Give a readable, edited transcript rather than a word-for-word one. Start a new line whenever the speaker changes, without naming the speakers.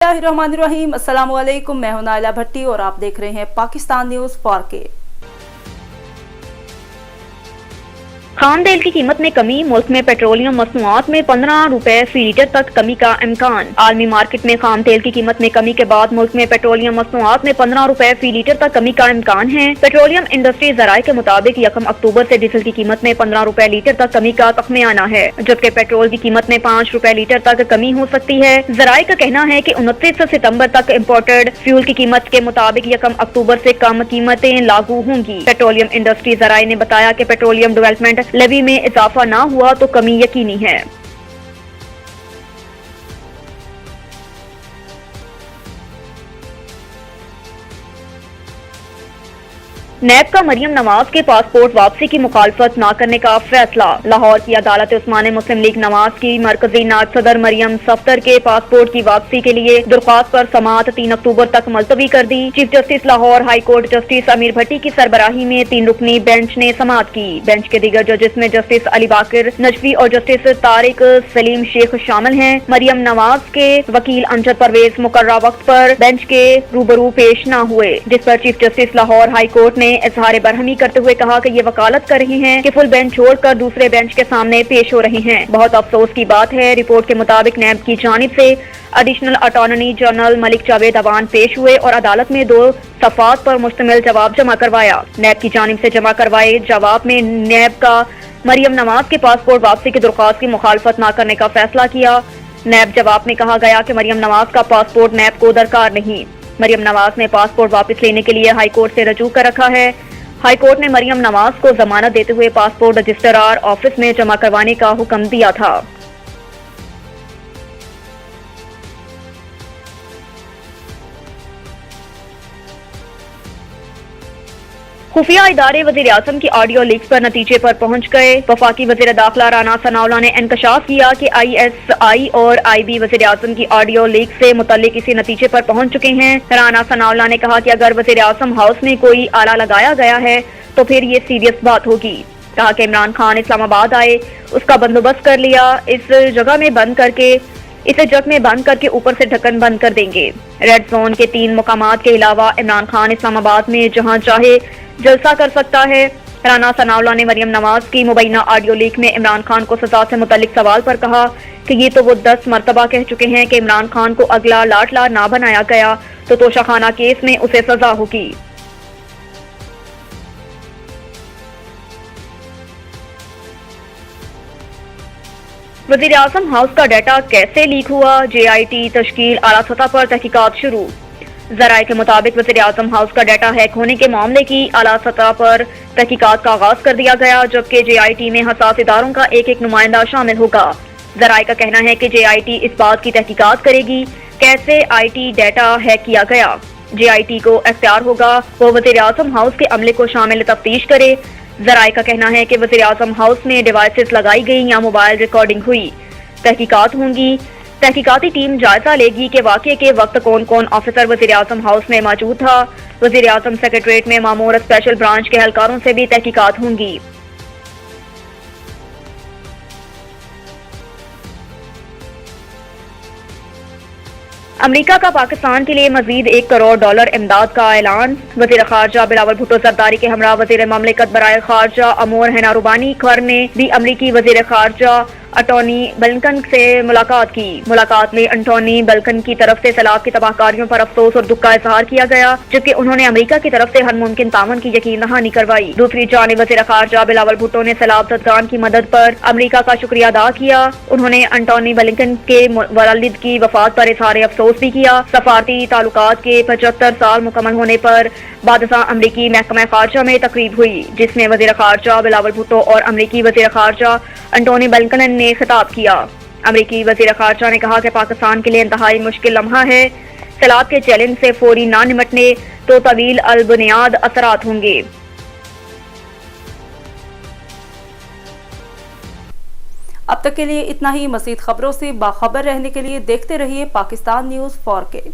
बिस्मिल्लाहिर्रहमानिर्रहीम। अस्सलाम वालेकुम। मैं हूं नाइला भट्टी और आप देख रहे हैं पाकिस्तान न्यूज़ 4K।
खाम तेल की कीमत में कमी, मुल्क में पेट्रोलियम मसनूआत में 15 रुपए फी लीटर तक कमी का इम्कान। आलमी मार्केट में खाम तेल की कीमत में कमी के बाद मुल्क में पेट्रोलियम मसनूआत में 15 रुपए फी लीटर तक कमी का इम्कान है। पेट्रोलियम इंडस्ट्री ज़राए के मुताबिक 1 अक्टूबर से डीजल की कीमत में 15 रुपए लीटर तक कमी का तखमीयाना है, जबकि पेट्रोल की कीमत में 5 रुपए लीटर तक कमी हो सकती है। ज़राए का कहना है कि 29 सितम्बर तक इम्पोर्टेड फ्यूल की कीमत के मुताबिक 1 अक्टूबर से कम कीमतें लागू होंगी। पेट्रोलियम इंडस्ट्री ज़राए ने बताया कि पेट्रोलियम डेवलपमेंट लेवी में इजाफा ना हुआ तो कमी यकीनी है। नैब का मरियम नवाज के पासपोर्ट वापसी की मुखालफत न करने का फैसला। लाहौर की अदालत उस्माने मुस्लिम लीग नवाज की मरकजी नायब सदर मरियम सफ्तर के पासपोर्ट की वापसी के लिए दरख्वास्त पर समाअत 3 अक्टूबर तक मुलतवी कर दी। Chief justice Lahore high court justice Amir Bhatti की सरबराही में 3 रुकनी बेंच ने समाअत की। बेंच के दीगर जजेस में जस्टिस अली बाकिर नजफी और जस्टिस तारिक सलीम शेख शामिल हैं। मरियम नवाज के वकील अमजद परवेज मुकर्रा वक्त पर बेंच के रूबरू पेश न हुए, जिस पर chief justice Lahore high court ने इजहार बरहमी करते हुए कहा कि ये वकालत कर रहे हैं कि फुल बेंच छोड़कर दूसरे बेंच के सामने पेश हो रहे हैं। बहुत अफसोस की बात है। रिपोर्ट के मुताबिक नैब की जानिब से additional attorney general Malik Javed Awan पेश हुए और अदालत में 2 सफ़ात पर मुश्तमिल जवाब जमा करवाया। नैब की जानिब से जमा करवाए जवाब में नैब का मरियम नवाज के पासपोर्ट वापसी की दरख्वास्त की मुखालफत न करने का फैसला किया। नैब जवाब में कहा गया कि मरियम नवाज का पासपोर्ट नैब को दरकार नहीं। मरियम नवाज ने पासपोर्ट वापस लेने के लिए हाई कोर्ट से रजू कर रखा है। हाई कोर्ट ने मरियम नवाज को जमानत देते हुए पासपोर्ट रजिस्ट्रार ऑफिस में जमा करवाने का हुक्म दिया था। खुफिया इदारे वज़ीर आज़म की ऑडियो लीक्स पर नतीजे पर पहुंच गए। वफाकी वज़ीर दाखिला राना सनाउल्लाह ने इंकशाफ किया कि ISI और IB वज़ीर आज़म की ऑडियो लीक से मुतल्लिक इसी नतीजे पर पहुंच चुके हैं। राना सनाउल्लाह ने कहा कि अगर वज़ीर आज़म हाउस में कोई आला लगाया गया है तो फिर ये सीरियस बात होगी। कहा कि इमरान खान इस्लामाबाद आए, उसका बंदोबस्त कर लिया, इस जगह में बंद करके इसे जग में बंद करके ऊपर से ढक्कन बंद कर देंगे। रेड जोन के 3 मुकामात के अलावा इमरान खान इस्लामाबाद में जहां चाहे जलसा कर सकता है। राना सनाउल्लाह ने मरियम नवाज की मुबैना ऑडियो लीक में इमरान खान को सजा से मुतल्लिक सवाल पर कहा कि ये तो वो 10 मरतबा कह चुके हैं कि इमरान खान को अगला लाडला ना बनाया गया तो तोशाखाना केस में उसे सजा होगी। वज़ीर आज़म हाउस का डाटा कैसे लीक हुआ? JIT तश्कील आला सतह पर तहकीकात शुरू। ज़राए के मुताबिक वज़ीर आज़म हाउस का डाटा हैक होने के मामले की आला सतह पर तहकीकात का आगाज कर दिया गया, जबकि JIT में हसास इदारों का एक नुमाइंदा शामिल होगा। ज़राए का कहना है कि JIT इस बात की तहकीकात करेगी कैसे IT डाटा हैक किया गया। JIT को इख्तियार होगा वो वज़ीर आज़म हाउस के अमले को शामिल तफ्तीश करे। ज़राए का कहना है कि वज़ीर आज़म हाउस में डिवाइसेस लगाई गई या मोबाइल रिकॉर्डिंग हुई। तहकीकात होंगी। तहकीकाती टीम जायजा लेगी कि वाक़े के वक्त कौन कौन ऑफिसर वज़ीर आज़म हाउस में मौजूद था। वज़ीर आज़म सेक्रेटरीट में मामूर स्पेशल ब्रांच के एहलकारों से भी तहकीकात होंगी। अमरीका का पाकिस्तान के लिए मजीद $1 करोड़ इमदाद का ऐलान। वज़ीर ख़ारजा बिलावल भुट्टो ज़रदारी के हमरा वज़ीर ममलिकत बराए ख़ारजा अमोर हैनारुबानी खर ने भी अमरीकी वज़ीर ख़ारजा अटॉर्नी बल्कन से मुलाकात की। मुलाकात में एंटोनी बल्कन की तरफ से सैलाब की तबाहकारियों पर अफसोस और दुख का इजहार किया गया, जबकि उन्होंने अमरीका की तरफ से हर मुमकिन तावन की यकीन दहानी करवाई। दूसरी जानिब वज़ीर ख़ारजा बिलावल भुट्टो ने सैलाब ज़दगान की मदद पर अमरीका का शुक्रिया अदा किया। उन्होंने एंटोनी बल्कन के वालिद की वफात पर इजहार अफसोस भी किया। सफारती ताल्लुकात के 75 साल मुकम्मल होने पर बादशाह अमरीकी महकमा ख़ारजा में तकरीब हुई, जिसमें वज़ीर ख़ारजा बिलावल भुट्टो और अमरीकी वज़ीर ख़ारजा एंटोनी बल्कन ने खिताब किया। अमरीकी वज़ीर ख़ारजा ने कहा कि पाकिस्तान के लिए इंतहाई मुश्किल लम्हा है। सैलाब के चैलेंज से फौरी ना निमटने तो तवील अलबुनियाद असरात होंगे।
अब तक के लिए इतना ही। मज़ीद खबरों से बाखबर रहने के लिए देखते रहिए पाकिस्तान न्यूज़ 4K।